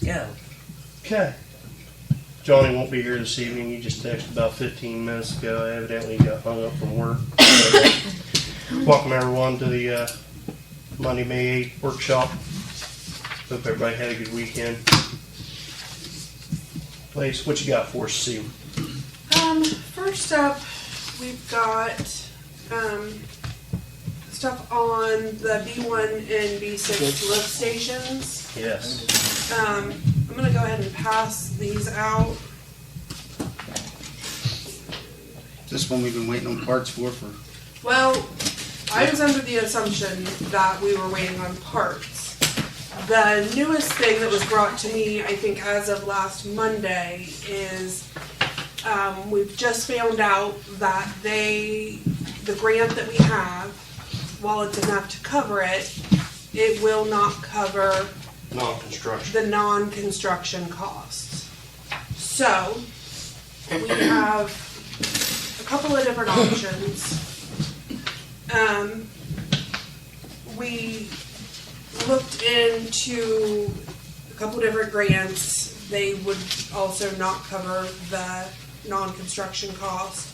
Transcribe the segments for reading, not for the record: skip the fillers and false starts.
Yeah. Okay. Johnny won't be here this evening. He just texted about 15 minutes ago. Evidently he got hung up from work. Welcome everyone to the Monday, May 8th workshop. Hope everybody had a good weekend. Lace, what you got for us, Steve? First up, we've got stuff on the B1 and B6 lift stations. Yes. I'm going to go ahead and pass these out. This one we've been waiting on parts for. Well, I was under the assumption that we were waiting on parts. The newest thing that was brought to me, I think as of last Monday, is we've just found out that the grant that we have, while it's enough to cover it, it will not cover Non-construction. the non-construction costs. So, we have a couple of different options. We looked into a couple of different grants. They would also not cover the non-construction cost.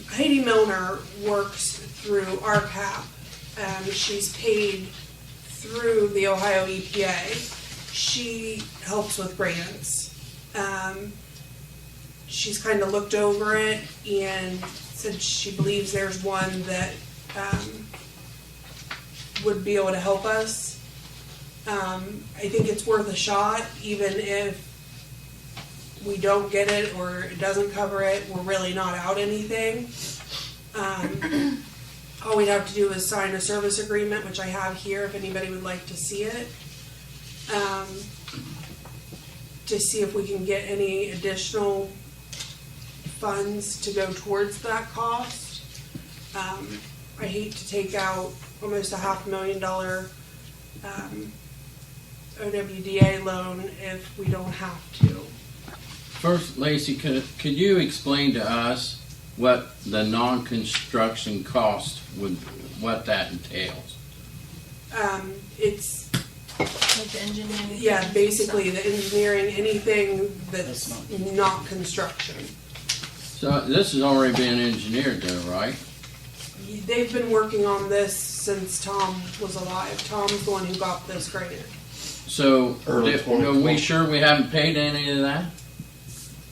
Heidi Milner works through RCAP. She's paid through the Ohio EPA. She helps with grants. She's kind of looked over it and said she believes there's one that would be able to help us. I think it's worth a shot, even if we don't get it or it doesn't cover it, we're really not out anything. All we'd have to do is sign a service agreement, which I have here if anybody would like to see it, to see if we can get any additional funds to go towards that cost. I hate to take out almost a $500,000 OWDA loan if we don't have to. First, Lacey, could you explain to us what the non-construction cost would, what that entails? It's, Like the engineering. yeah, basically the engineering, anything that's not construction. So this has already been engineered though, right? They've been working on this since Tom was alive. Tom's the one who got this grant. So Early are 2020. we sure we haven't paid any of that?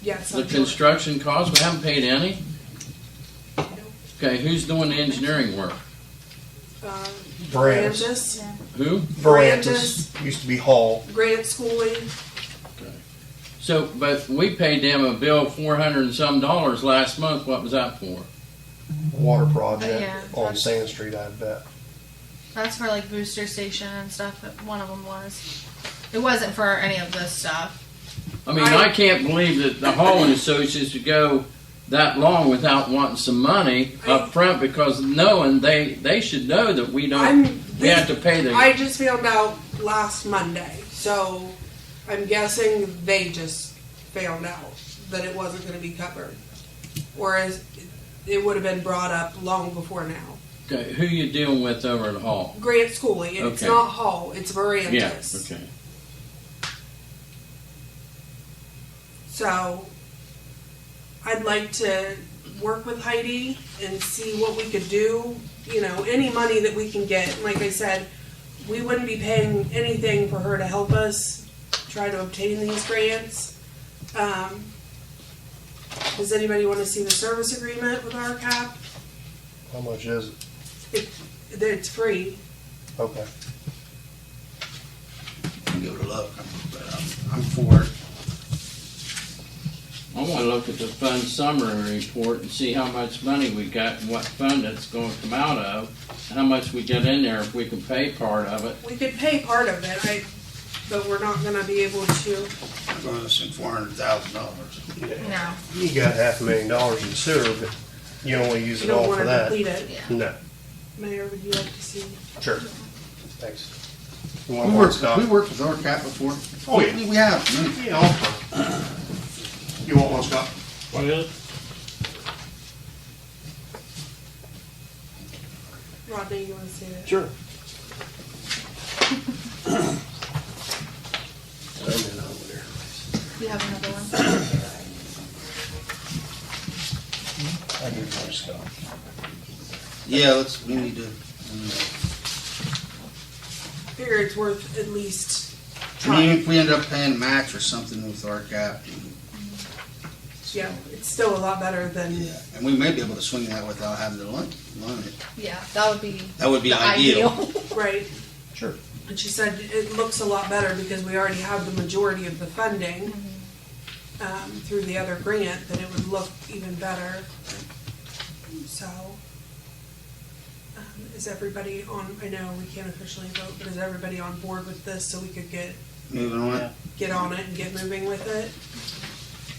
Yes, The I'm sure. construction cost, we haven't paid any? Okay, who's doing the engineering work? Brands. Brantis, Yeah. Who? Brantis. Used to be Hall. Grant Schooling. So, but we paid them a bill $400 and some last month. What was that for? Water project Yeah, on that's- Sand Street, I bet. That's for like booster station and stuff. One of them was. It wasn't for any of this stuff. I mean, I can't believe that the Hauling Associates would go that long without wanting some money up front, because knowing they should know that we don't, we have to pay the. I just found out last Monday, so I'm guessing they just found out that it wasn't going to be covered. Whereas it would have been brought up long before now. Okay, who you dealing with over at Hall? Grant Schooling, and it's Okay. not Hall, it's Verantis. Yeah, okay. So I'd like to work with Heidi and see what we could do. You know, any money that we can get. Like I said, we wouldn't be paying anything for her to help us try to obtain these grants. Does anybody want to see the service agreement with RCAP? How much is it? It's free. Okay. Give it a look. I'm for it. I want to look at the fund summary report and see how much money we got and what fund it's going to come out of, and how much we get in there if we can pay part of it. We could pay part of it, but we're not going to be able to. I'm going to send $400,000. No. You got $500,000 in sewer, but you don't want to use You it don't all want for to that. deplete it. Yeah. No. Mayor, would you like to see? Sure. Thanks. You want We more, worked, Scott? we worked with RCAP before. Oh, yeah. We have. Yeah, all fine. You want one, Scott? What is it? Rodney, you want to see it? Sure. You have another one? I do for Scott. Yeah, we need to, Figure it's worth at least I mean, trying. if we end up paying a match or something with our cap, Yeah, it's still a lot better than, yeah, and we may be able to swing that without having to loan it. Yeah, that would be That would be the ideal. right. Sure. And she said it looks a lot better because we already have the majority of the funding through the other grant, that it would look even better. So, is everybody on, I know we can't officially vote, but is everybody on board with this so we could Moving on. get on it and get moving with it?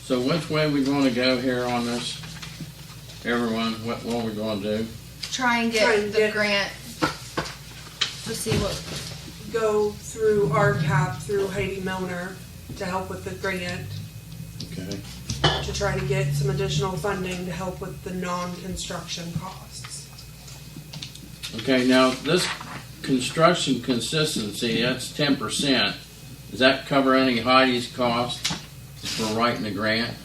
So which way we gonna go here on this? Everyone, what we gonna do? Try and Try get and the get- grant to see what. Go through RCAP, through Heidi Milner to help with the grant, Okay. to try to get some additional funding to help with the non-construction costs. Okay, now this construction consistency, that's 10%. Does that cover any Heidi's cost for writing the grant?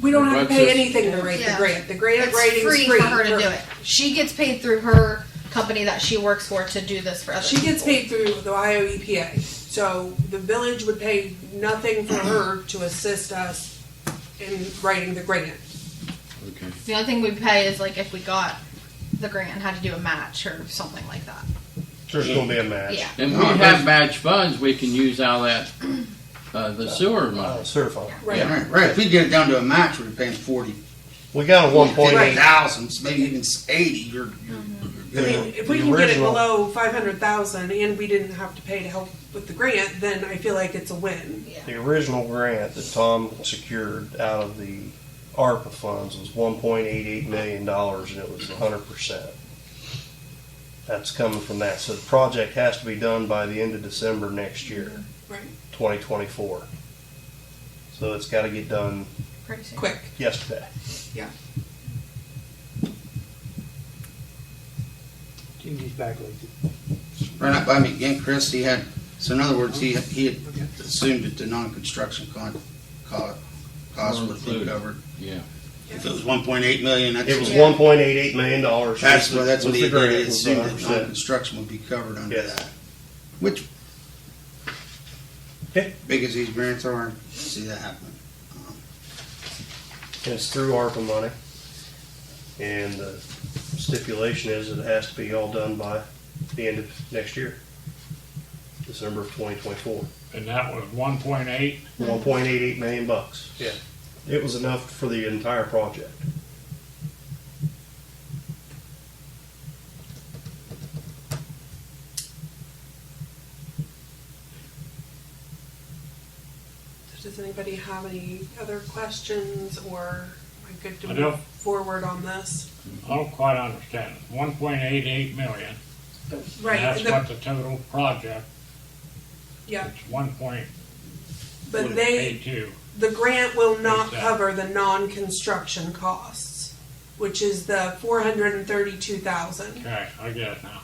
We don't have to What's pay this? anything to write the Yeah. grant. The grant It's writing's free free. for her to do it. She gets paid through her company that she works for to do this for other She gets people. paid through the Ohio EPA. So the village would pay nothing for her to assist us in writing the grant. Okay. The only thing we pay is like if we got the grant and had to do a match or something like that. There's gonna be a match. Yeah. And we have match funds we can use out of that, the sewer money. Sewer fund. Right. Yeah, right. If we get it down to a match, we're paying 40, We got a 1.8. 50,000, maybe even 80. You're I mean, if we The can get it original- below 500,000 and we didn't have to pay to help with the grant, then I feel like it's a win. Yeah. The original grant that Tom secured out of the ARPA funds was $1.88 million, and it was 100%. That's coming from that. So the project has to be done by the end of December next year, Right. 2024. So it's got to get done Pretty soon. Quick. yesterday. He's back like Run up by me again, Chris. So in other words, he had assumed that the non-construction cost would be Included. covered. Yeah. If it was 1.8 million, It was Yeah. $1.88 million. that's what he the did. grant. He Was assumed that 100%. non-construction would be covered under Yes. that. Which, Okay. big as these grants are, see that happening. And it's through ARPA money. And the stipulation is that it has to be all done by the end of next year, December of 2024. And that was 1.8. $1.88 million. Yeah. It was enough for the entire project. Does anybody have any other questions, or am I good to I move don't. forward on this? I don't quite understand it. 1.88 million. Right. That's and the- what the total project. Yeah, It's 1.82. but the grant will not Exactly. cover the non-construction costs, which is the 432,000. Okay, I get it now.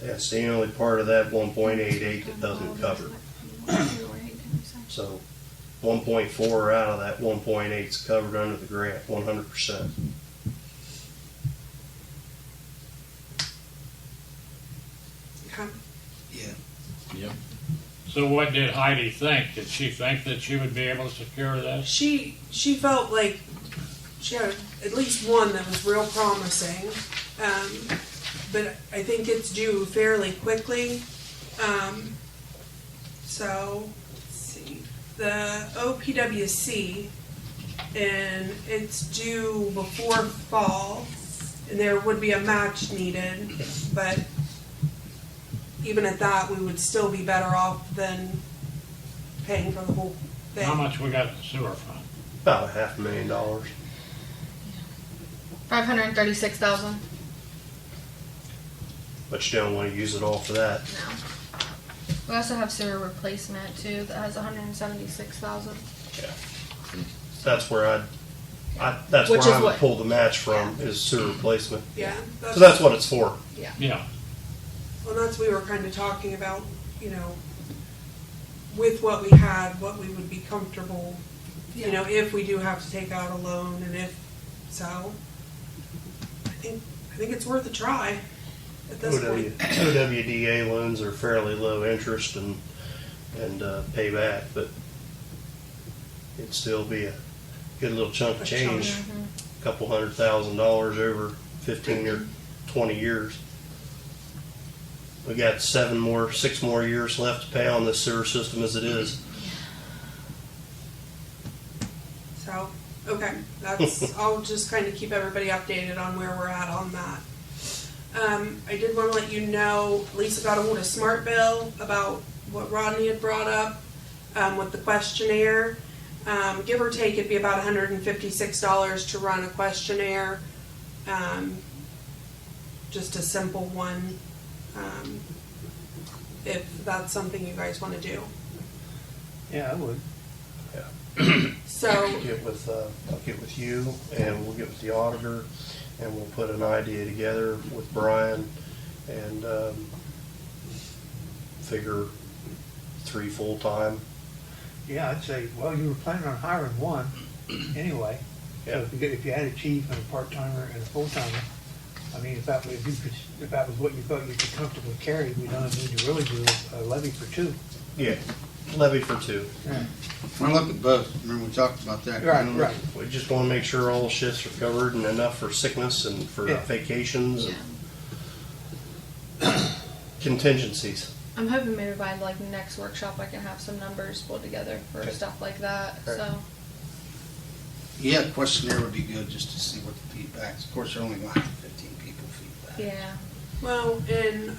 That's the only part of that 1.88 that doesn't cover. So 1.4 out of that 1.8 is covered under the grant, 100%. Okay. Yeah. So what did Heidi think? Did she think that she would be able to secure this? She felt like she had at least one that was real promising, but I think it's due fairly quickly. So let's see, the OPWC, and it's due before fall, and there would be a match needed, but even at that, we would still be better off than paying for the whole thing. How much we got in the sewer fund? About $500,000. 536,000. But you don't want to use it all for that. No. We also have sewer replacement too that has 176,000. That's where that's Which where is I would what- pull the match from, is sewer replacement. Yeah. So that's what it's for. Yeah. Well, that's, we were kind of talking about, with what we had, what we would be comfortable, you Yeah. know, if we do have to take out a loan, and if so, I think it's worth a try at this point. OWDA loans are fairly low interest and payback, but it'd still be a good little chunk of A change. chunk. A couple $100,000 over 15 or 20 years. We got 6 more years left to pay on this sewer system as it is. So, okay, that's, I'll just kind of keep everybody updated on where we're at on that. I did want to let you know, Lisa got a hold of Smart Bill about what Rodney had brought up, with the questionnaire. Give or take, it'd be about $156 to run a questionnaire, just a simple one, if that's something you guys want to do. Yeah, I would. So, I'll get with you, and we'll get with the auditor, and we'll put an idea together with Brian, and figure 3 full-time. Yeah, I'd say, well, you were planning on hiring one anyway. Yeah. So if you had a chief and a part-timer and a full-timer, I mean, if that was what you thought you could comfortably carry, we don't need to really do a levy for 2. Yeah, levy for 2. Yeah. Well, look at both. Remember, we talked about that. Right. We just want to make sure all shifts are covered and enough for sickness and for Yeah. vacations and contingencies. I'm hoping maybe by like next workshop I can have some numbers pulled together for Okay. stuff like that. Okay. So Yeah, questionnaire would be good just to see what the feedback is. Of course, you're only going to have 15 people feedback. yeah, well, and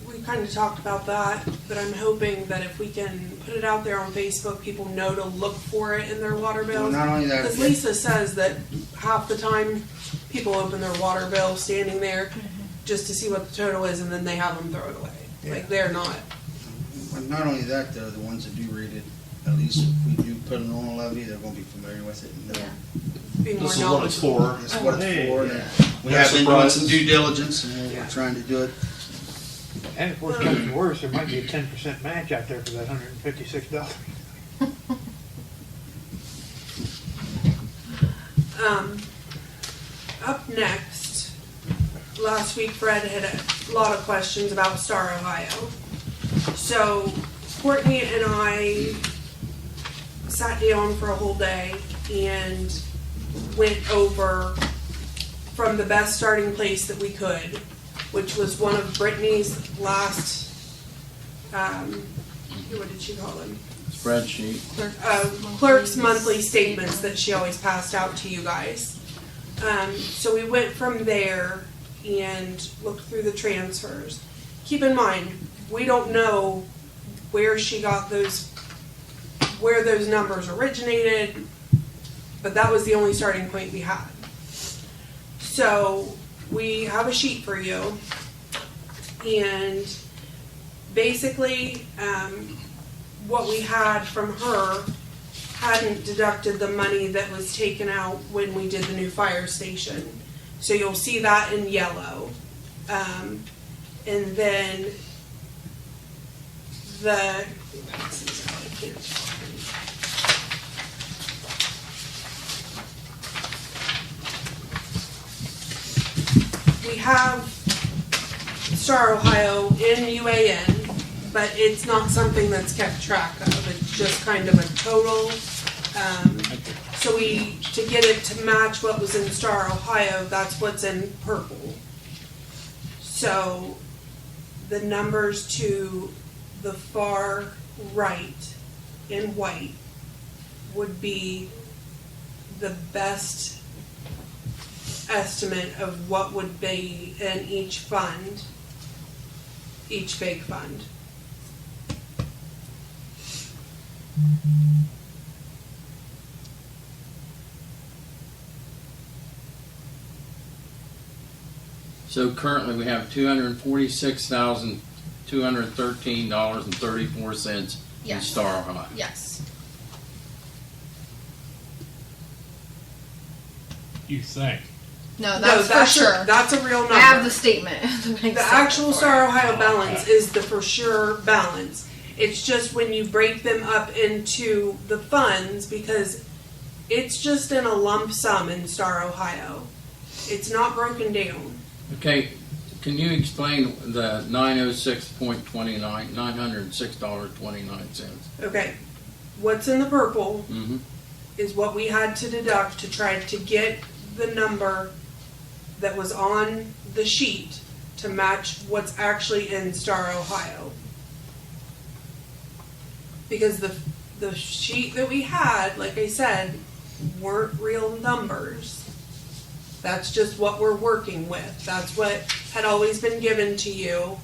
we kind of talked about that, but I'm hoping that if we can put it out there on Facebook, people know to look for it in their water Well, bills. not only that, Because Lisa says that half the time people open their water bill standing there just to see what the total is, and then they have them throw it away. Like, they're not. but not only that, though, the ones that do read it, at least if we do put it on a levy, they're going to be familiar with it and know yeah. Be more This is what it's knowledgeable. for. it's what it's Hey, for. yeah. We Yeah, actually doing some surprises. due diligence, and Yeah. we're trying to do it. And if worse comes to worse, there might be a 10% match out there for that $156. Up next, last week Fred had a lot of questions about Star, Ohio. So Courtney and I sat down for a whole day and went over from the best starting place that we could, which was one of Brittany's last, what did she call them? Spreadsheet. Clerk's monthly statements that she always passed out to you guys. So we went from there and looked through the transfers. Keep in mind, we don't know where she got those, where those numbers originated, but that was the only starting point we had. So we have a sheet for you, and basically, what we had from her hadn't deducted the money that was taken out when we did the new fire station. So you'll see that in yellow. And then the, we have Star Ohio in UAN, but it's not something that's kept track of. It's just kind of a total. So to get it to match what was in Star Ohio, that's what's in purple. So the numbers to the far right in white would be the best estimate of what would be in each fund, each big fund. So currently we have $246,213.34 in Yes. Star Ohio. Yes. You think? No, that's for a- sure. That's a real number. I have the statement. The bank The statement actual for Star it. Ohio Oh, balance okay. is the for sure balance. It's just when you break them up into the funds, because it's just in a lump sum in Star, Ohio. It's not broken down. Okay, can you explain the 906.29, $906.29? Okay, what's in the purple Mm-hmm. is what we had to deduct to try to get the number that was on the sheet to match what's actually in Star, Ohio. Because the sheet that we had, like I said, weren't real numbers. That's just what we're working with. That's what had always been given to you.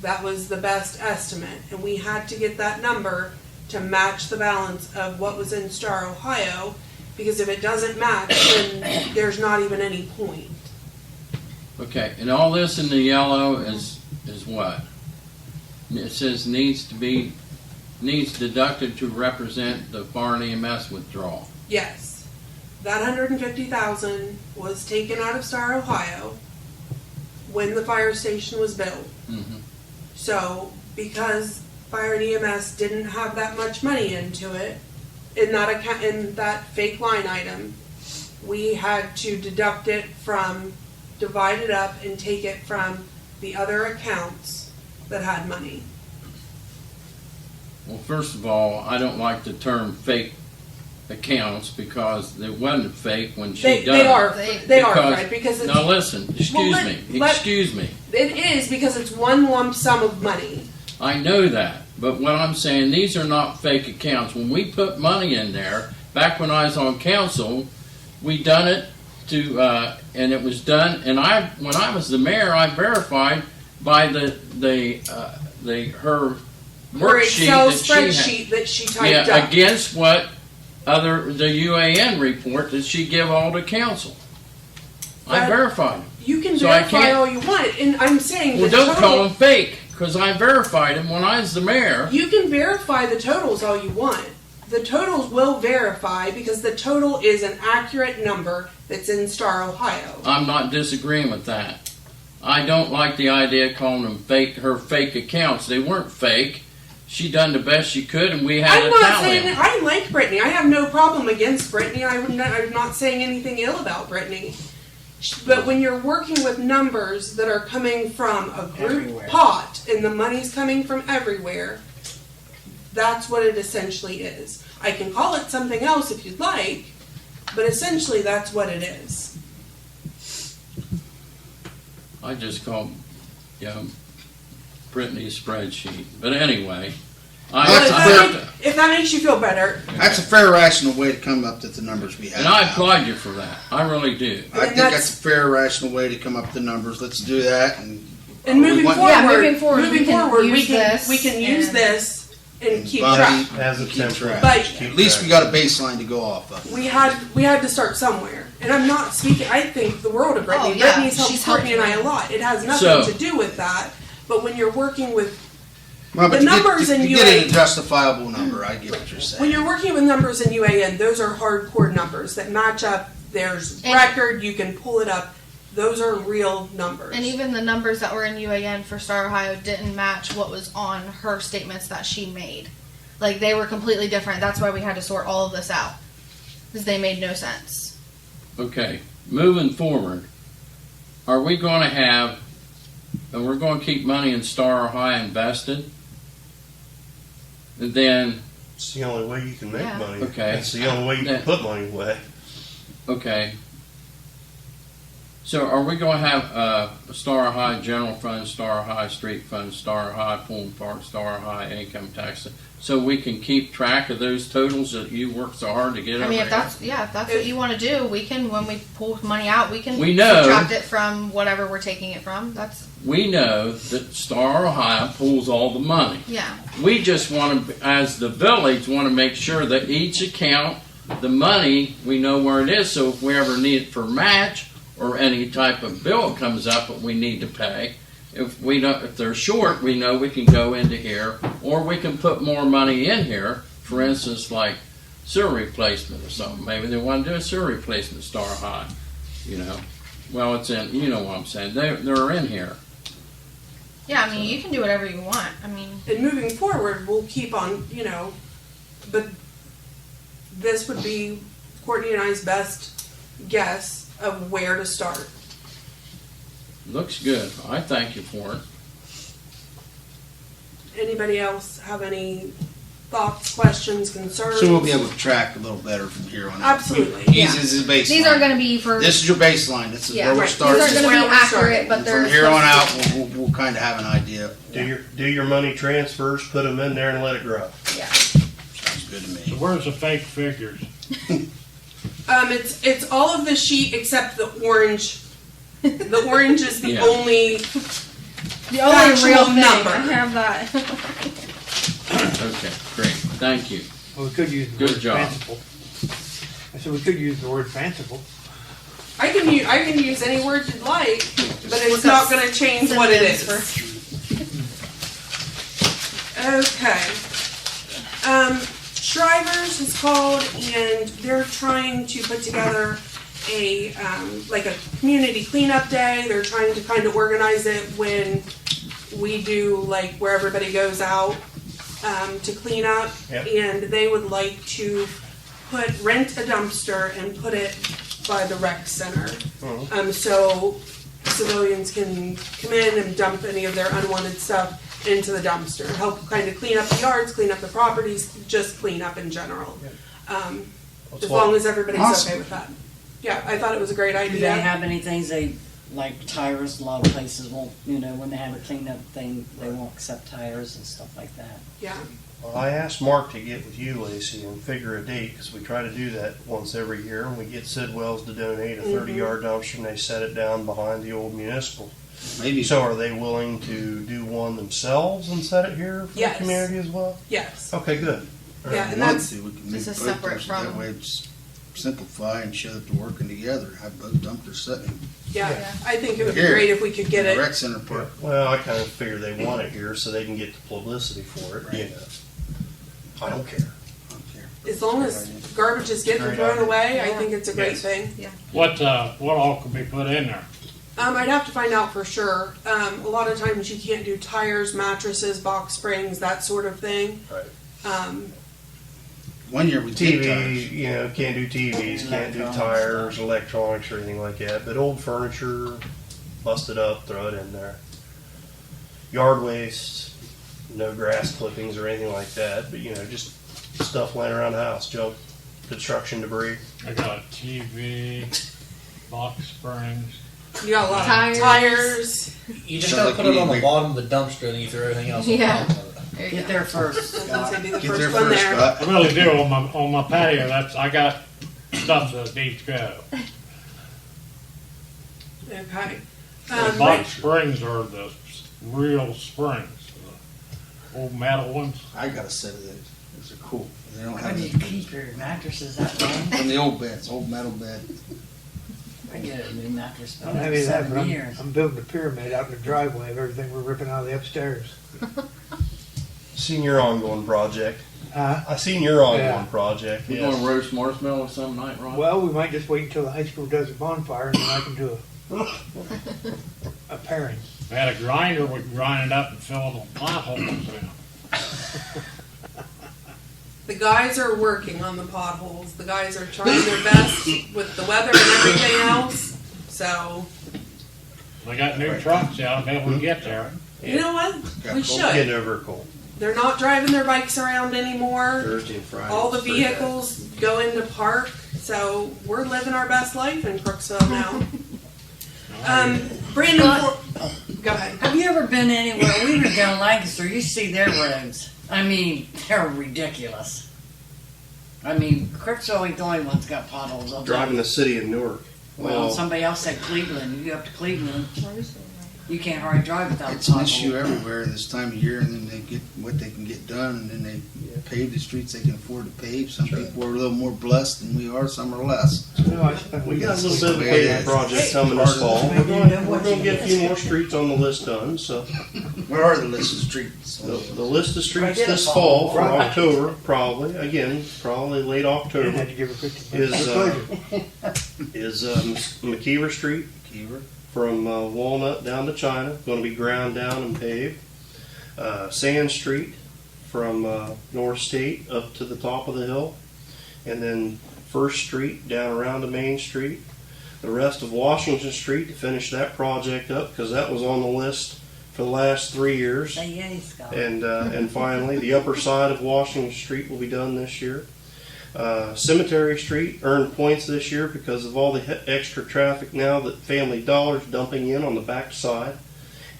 That was the best estimate. And we had to get that number to match the balance of what was in Star, Ohio, because if it doesn't match, then there's not even any point. Okay, and all this in the yellow is what? It says needs deducted to represent the foreign EMS withdrawal. Yes, that $150,000 was taken out of Star, Ohio when the fire station was built. Mm-hmm. So because fire and EMS didn't have that much money into it, in that account, in that fake line item, we had to deduct it from, divide it up and take it from the other accounts that had money. Well, first of all, I don't like the term fake accounts because it wasn't fake when she They, done they it. are, they are, Because- Fred, because it's, Now listen, excuse Well, me, let- excuse me. it is because it's one lump sum of money. I know that, but what I'm saying, these are not fake accounts. When we put money in there, back when I was on council, we done it to, and it was done, and when I was the mayor, I verified by her Her worksheet Excel that she had. spreadsheet that she typed Yeah, up. against what the UAN report that she give all to council. I That- verified them. You can So I verify can't- all you want, and I'm saying Well, the don't call total. them fake, because I verified them when I was the mayor. You can verify the totals all you want. The totals will verify because the total is an accurate number that's in Star, Ohio. I'm not disagreeing with that. I don't like the idea of calling them fake, her fake accounts. They weren't fake. She done the best she could, and we had I'm to not tally saying them. that I like Brittany. I have no problem against Brittany. I'm not saying anything ill about Brittany. But when you're working with numbers that are coming from a group Everywhere. pot and the money's coming from everywhere, that's what it essentially is. I can call it something else if you'd like, but essentially that's what it is. I just called, Brittany's spreadsheet. But anyway, Well, I if that makes you feel better, That's a fair, rational way to come up to the numbers we have. and I now. applaud you for that. I really do. I think that's a fair, rational way to come up with the numbers. Let's do that. And moving want- forward, Yeah, moving forward, we can we use this can use and- this and keep Bobby, track. As a keep template. track. But Keep At least track. we got a baseline to go off of. we had to start somewhere. And I'm not speaking. I think the world of Brittany. Oh, yeah. Brittany's helped She's Courtney and I helped a me. lot. It has nothing So- to do with that. But when you're working with Well, but The to get- numbers to in get UA a justifiable number, I get what you're saying. when you're working with numbers in UAN, those are hardcore numbers that match up. There's And- record. You can pull it up. Those are real numbers. And even the numbers that were in UAN for Star Ohio didn't match what was on her statements that she made. Like, they were completely different. That's why we had to sort all of this out. Because they made no sense. Okay, moving forward, are we going to have, and we're going to keep money in Star Ohio invested? And then, It's the only way you can make Yeah. money. Okay. It's the only way you can put money away. okay. So are we going to have a Star Ohio General Fund, Star Ohio Street Fund, Star Ohio Pool and Park, Star Ohio Income Tax, so we can keep track of those totals that you work so hard to get I over mean, if here? that's what you want to do, we can, when we pull money out, we can We know- subtract it from whatever we're taking it from. That's, We know that Star Ohio pulls all the money. yeah. We just want to, as the village, want to make sure that each account, the money, we know where it is, so if we ever need it for match or any type of bill comes up that we need to pay, if they're short, we know we can go into here, or we can put more money in here, for instance, like sewer replacement or something. Maybe they want to do a sewer replacement, Star Ohio, Well, it's in, you know what I'm saying, they're in here. Yeah, I mean, you can do whatever you want. I mean, And moving forward, we'll keep on, but this would be Courtney and I's best guess of where to start. Looks good. I thank you for it. Anybody else have any thoughts, questions, concerns? So we'll be able to track a little better from here on out. Absolutely. Yeah. This is a baseline. these are going to be for. This is your baseline. This is Yeah, where we're right. These starting. are going to Where be we're accurate, starting. but they're. From here on out, supposed to we'll kind of have an idea. Do your money transfers, put them in there and let it grow. be- Yeah. Sounds good to So me. where's the fake figures? It's all of the sheet except the orange. The orange is the Yeah. only. The only Actual real thing. number. I have that. Okay, great. Thank you. Well, we could use the Good word job. fanciful. I said we could use the word fanciful. I can use any word you'd like, but it's Look not up going to change what it is. synonyms Okay. Shrivers is called, and they're trying to put together a like a community cleanup day. They're trying to kind of organize it when we do like where everybody goes out to clean up, Yep. and they would like to rent a dumpster and put it by the rec center, so civilians can come in and dump any of their unwanted stuff into the dumpster, help kind of clean up the yards, clean up the properties, just clean up in general. As long as everybody's Awesome. okay with that. Yeah, I thought it was a great Do they idea. have any things like tires? A lot of places won't, when they have a cleanup thing, they won't accept tires and stuff like that. Yeah, Well, I asked Mark to get with you, Lacey, and figure a date, because we try to do that once every year, and we get Sidwells to donate a 30-yard dumpster, and they set it down behind the old municipal. Maybe So are they willing to do one themselves and set it here for Yes. the community as well? yes. Okay, good. All Yeah, right. and that's, we can This make is both separate dumpsters. from- That way it's simplify and show that they're working together. Have both dumpsters sitting yeah, Yeah. I think it would be Here. great if we could get in the it. rec center park. Well, I kind of figure they want it here so they can get the publicity for it, you know. I don't care. As long as garbage is getting Great thrown idea. away, I Yeah. think it's a great Yes. thing. What all could be put in there? I'd have to find out for sure. A lot of times you can't do tires, mattresses, box springs, that sort of thing. Right. One year we did TV, tires. you know, can't do TVs, can't do tires, electronics, or anything like that. But old furniture, bust it up, throw it in there. Yard waste, no grass clippings or anything like that. But just stuff laying around the house, junk, construction debris. I got a TV, box springs. You got a lot Tires. of tires. You just Sounds gotta like put you it on need the to bottom of the dumpster and then you throw everything else Yeah. on top of it. There you Get go. there first. Sometimes they'd be the Get there first one first, there. I Scott. really do on my patio. I got stuff that needs to go. Okay. The box springs are the real springs, the old metal ones. I got a set of those. Those are cool. They don't How have do you keep your mattresses that long? from the old beds, old metal bed. I get a new mattress, I but don't have any of that, but 7 years. I'm building a pyramid out in the driveway of everything we're ripping out of the upstairs. Seen your ongoing project. Huh? I seen your ongoing Yeah. project. You Yes. gonna roast marshmallows some night, Ron? Well, we might just wait until the high school does a bonfire and then I can do a pairing. We had a grinder, we could grind it up and fill the potholes in. The guys are working on the potholes. The guys are trying their best with the weather and everything else. So, They got new trucks out, be able to get there. you know what? We should. Getting over a cold. They're not driving their bikes around anymore. Thursday and Friday. All the was pretty bad. vehicles go into park. So, we're living our best life in Crooksville now. Brandon, go ahead. Have you ever been anywhere? We were down Lancaster. You see their roads. I mean, they're ridiculous. I mean, Crooksville ain't the only one's got potholes. I'll tell Driving you. the city of Newark. Well, somebody else said Cleveland. You go up to Cleveland, you can't hardly drive without It's a an pothole. issue everywhere this time of year, and then they get what they can get done, and then they pave the streets they can afford to pave. Some people are a little more blessed than we are, some are less. No, I spent We got a That's little the bit of a way it paving is. project coming this fall. Maybe you know We're what gonna you get a few more streets on the list done, so. Where are the list of streets? The list of streets Right this there, fall for Right. October, probably, again, probably late I had October, to give her 50 is, bucks. Her pleasure. is McKeever Street, Kiever. from Walnut down to China, going to be ground down and paved. Sand Street from North State up to the top of the hill, and then First Street down around to Main Street. The rest of Washington Street to finish that project up, because that was on the list for the last 3 years. Say yay, Scott. And finally, the upper side of Washington Street will be done this year. Cemetery Street earned points this year because of all the extra traffic now that Family Dollar's dumping in on the back side.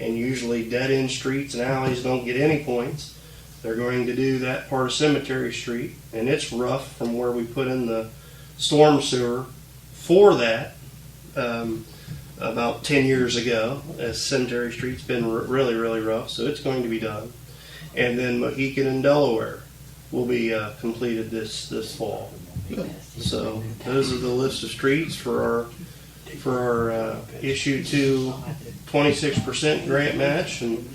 And usually dead-end streets and alleys don't get any points. They're going to do that part of Cemetery Street, and it's rough from where we put in the storm sewer for that about 10 years ago, as Cemetery Street's been really, really rough, so it's going to be done. And then Mohican and Delaware will be completed this fall. So those are the list of streets for our issue 2 26% grant match, and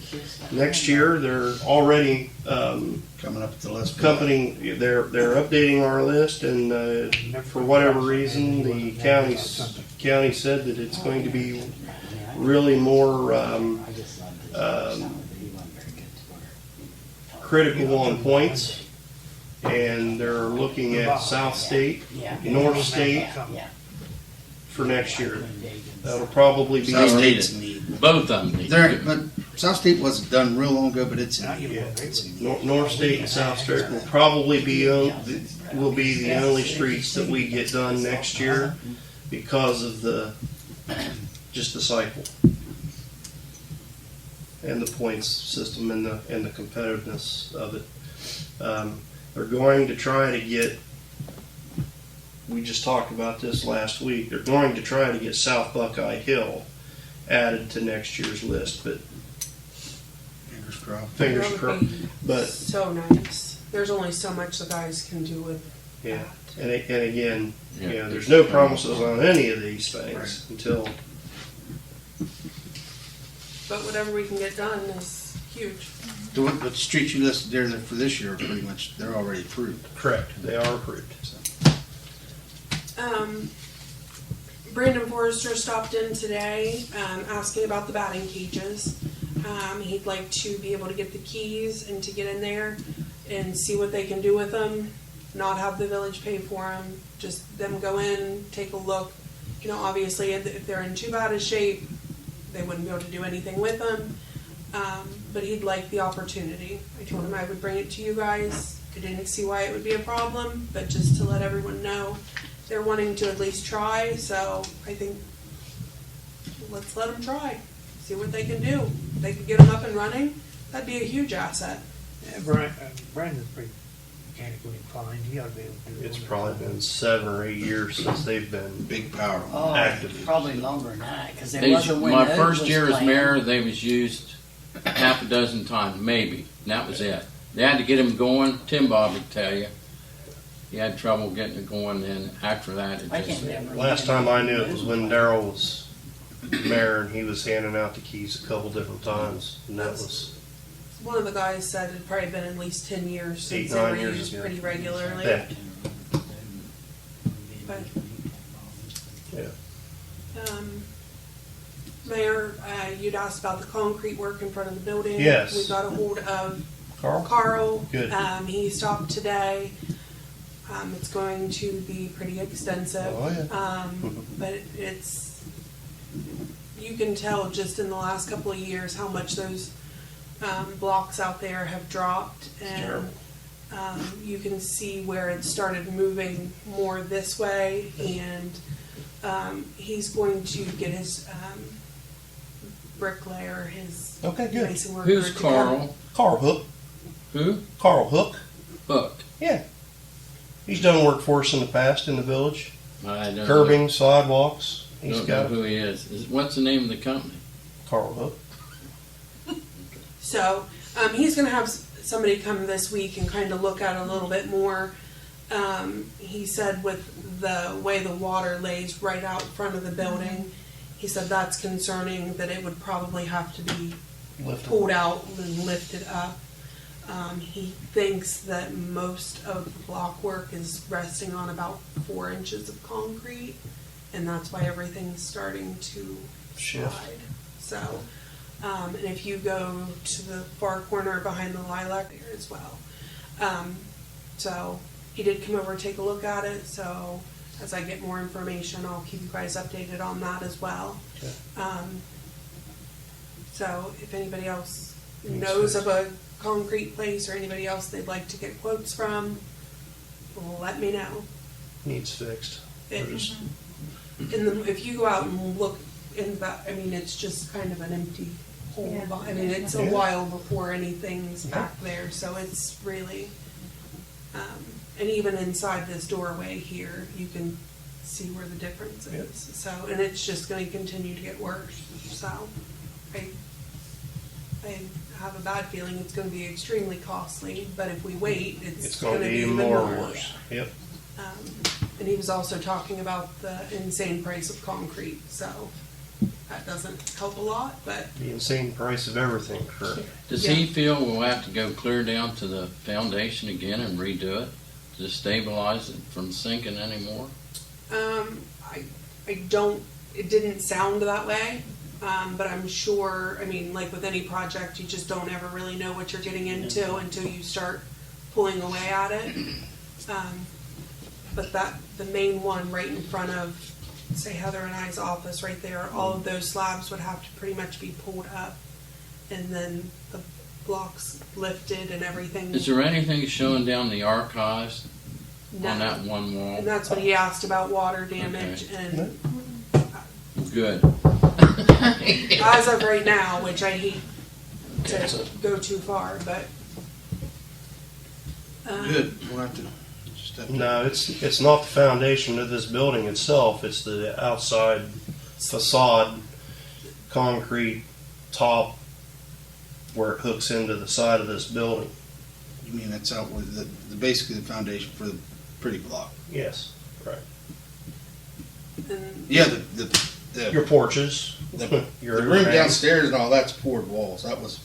next year they're already Coming up with the list. they're updating our list, and for whatever reason the county said that it's going to be really more critical on points, and they're looking at South State, North State for next year. That'll probably be South our- State's need. Both of them need. There, but South State wasn't done real long ago, but it's in need. Yeah. It's in need. North State and South State will probably be the only streets that we get done next year because of the cycle and the points system and the competitiveness of it. They're going to try to get. We just talked about this last week. They're going to try to get South Buckeye Hill added to next year's list, but Fingers crossed. fingers That would crossed. be But so nice. There's only so much the guys can do with yeah, that. and again, Yeah. there's no promises on any of these things until. But whatever we can get done is huge. The streets you listed there for this year are pretty much, they're already approved. Correct. They are approved. So. Brandon Forrester stopped in today, asking about the batting cages. He'd like to be able to get the keys and to get in there and see what they can do with them. Not have the village pay for them, just them go in, take a look. You know, obviously if they're in too bad a shape, they wouldn't be able to do anything with them. But he'd like the opportunity. I told him I would bring it to you guys. I didn't see why it would be a problem, but just to let everyone know, they're wanting to at least try, so I think let's let them try. See what they can do. If they can get them up and running, that'd be a huge asset. Yeah, Brandon's pretty mechanically inclined. He ought to be able to do it. It's probably been 7 or 8 years since they've been. Big power. Oh, Active. probably longer than that, because it They- wasn't when my Oak first was year as playing. mayor, they was used half a dozen times, maybe, and that was it. They had to get them going. Tim Bob would tell you. He had trouble getting it going, then after that, it I just. can't remember. Last time I knew it was when Darrell was mayor and he was handing out the keys a couple different times, and that was One of the guys said it'd probably been at least 10 years 8, since they 9 were years used ago. pretty regularly. Yeah. But, Yeah. Mayor, you'd asked about the concrete work in front of the building. Yes. We got a hold of Carl. Carl. Good. He stopped today. It's going to be pretty extensive. Oh, yeah. But you can tell just in the last couple of years how much those blocks out there have dropped. And you can see where it started moving more this way. And he's going to get his bricklayer, his Okay, good. mason worker. Who's to come. Carl? Carl Hook. Who? Carl Hook. Hook. Yeah. He's done work for us in the past in the village. I don't Curbing, sidewalks. Know, He's don't know got who he is. What's the name of the company? Carl Hook. So he's going to have somebody come this week and kind of look at it a little bit more. He said with the way the water lays right out front of the building, he said that's concerning, that it would probably have to be Lifted. pulled out and lifted up. He thinks that most of the block work is resting on about 4 inches of concrete, and that's why everything's starting to Shift. slide. So, and if you go to the far corner behind the lilac there as well. So he did come over and take a look at it, so as I get more information, I'll keep you guys updated on that as well. Okay. So if anybody else Needs knows fixed. of a concrete place or anybody else they'd like to get quotes from, let me know. Needs fixed. It- We're just- if you go out and look in that, I mean, it's just kind of an empty hole. Yeah. I mean, it's a Yeah. while before anything's Yeah. back there, so it's really, and even inside this doorway here, you can see where the difference Yeah. is. So, and it's just gonna continue to get worse, so I have a bad feeling it's gonna be extremely costly, but if we wait, It's it's gonna gonna be be even even more more. worse. Yep. And he was also talking about the insane price of concrete, so that doesn't help a lot, but The insane price of everything currently. Does he feel we'll have to go clear down to the foundation again and redo it to stabilize it from sinking anymore? I don't, it didn't sound that way, but I'm sure, I mean, like with any project, you just don't ever really know what you're getting into until you start pulling away at it. But the main one right in front of, say, Heather and I's office right there, all of those slabs would have to pretty much be pulled up and then the blocks lifted and everything. Is there anything showing down the archives No. on that one And wall? that's what he asked about water damage, and Good. as of right now, which I hate to go too far, but. Good, we'll have to just have to. No, it's not the foundation of this building itself. It's the outside facade, concrete top, where it hooks into the side of this building. You mean that's out with basically the foundation for the pretty block? Yes, right. And Yeah, the Your porches, The your room downstairs and all that's poured walls. That was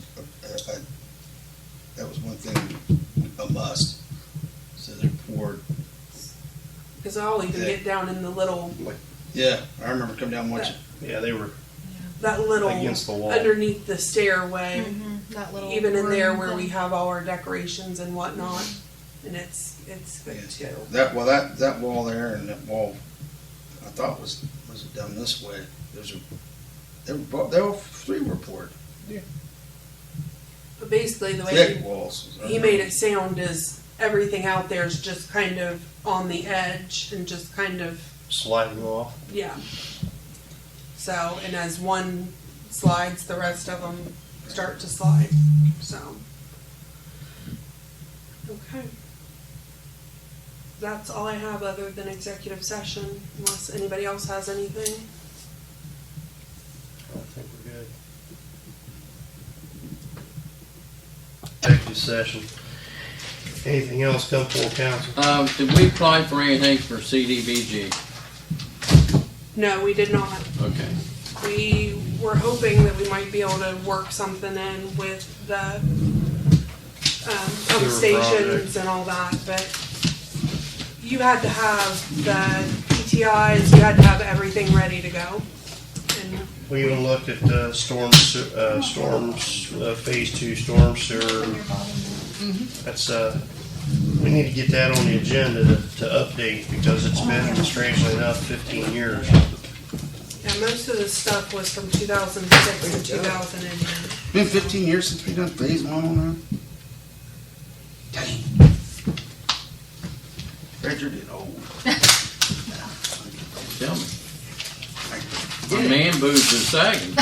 one thing, a must. So they're poured. because I'll even get down in the little, Yeah, I remember coming down and watching. Yeah, they were that little, against the wall. underneath the stairway, That little even in there room where we thing. have all our decorations and whatnot, and it's good Yeah, too. that wall there and that wall, I thought was done this way. They were three were poured. But basically, the way Thick walls. he made it sound is everything out there is just kind of on the edge and just kind of, sliding off. yeah. So, and as one slides, the rest of them start to slide, so. Okay. That's all I have other than executive session, unless anybody else has anything. I think we're good. Executive session. Anything else come before council? Did we apply for anything for CDBG? No, we did not. Okay. We were hoping that we might be able to work something in with the pump Sewer stations project. and all that, but you had to have the PTIs, you had to have everything ready to go. And We even looked at storms, phase 2 storm sewer. That's, we need to get that on the agenda to update because it's been, strangely enough, 15 years. yeah, most of the stuff was from 2006 to 2010. It's been 15 years since we done phase 1 on that. Dang. Fred, you're getting old. Tell me. My man boobs are sagging.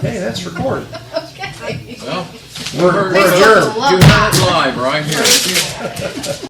Hey, that's recorded. Okay. Well, We're you adjourned. heard it live right here.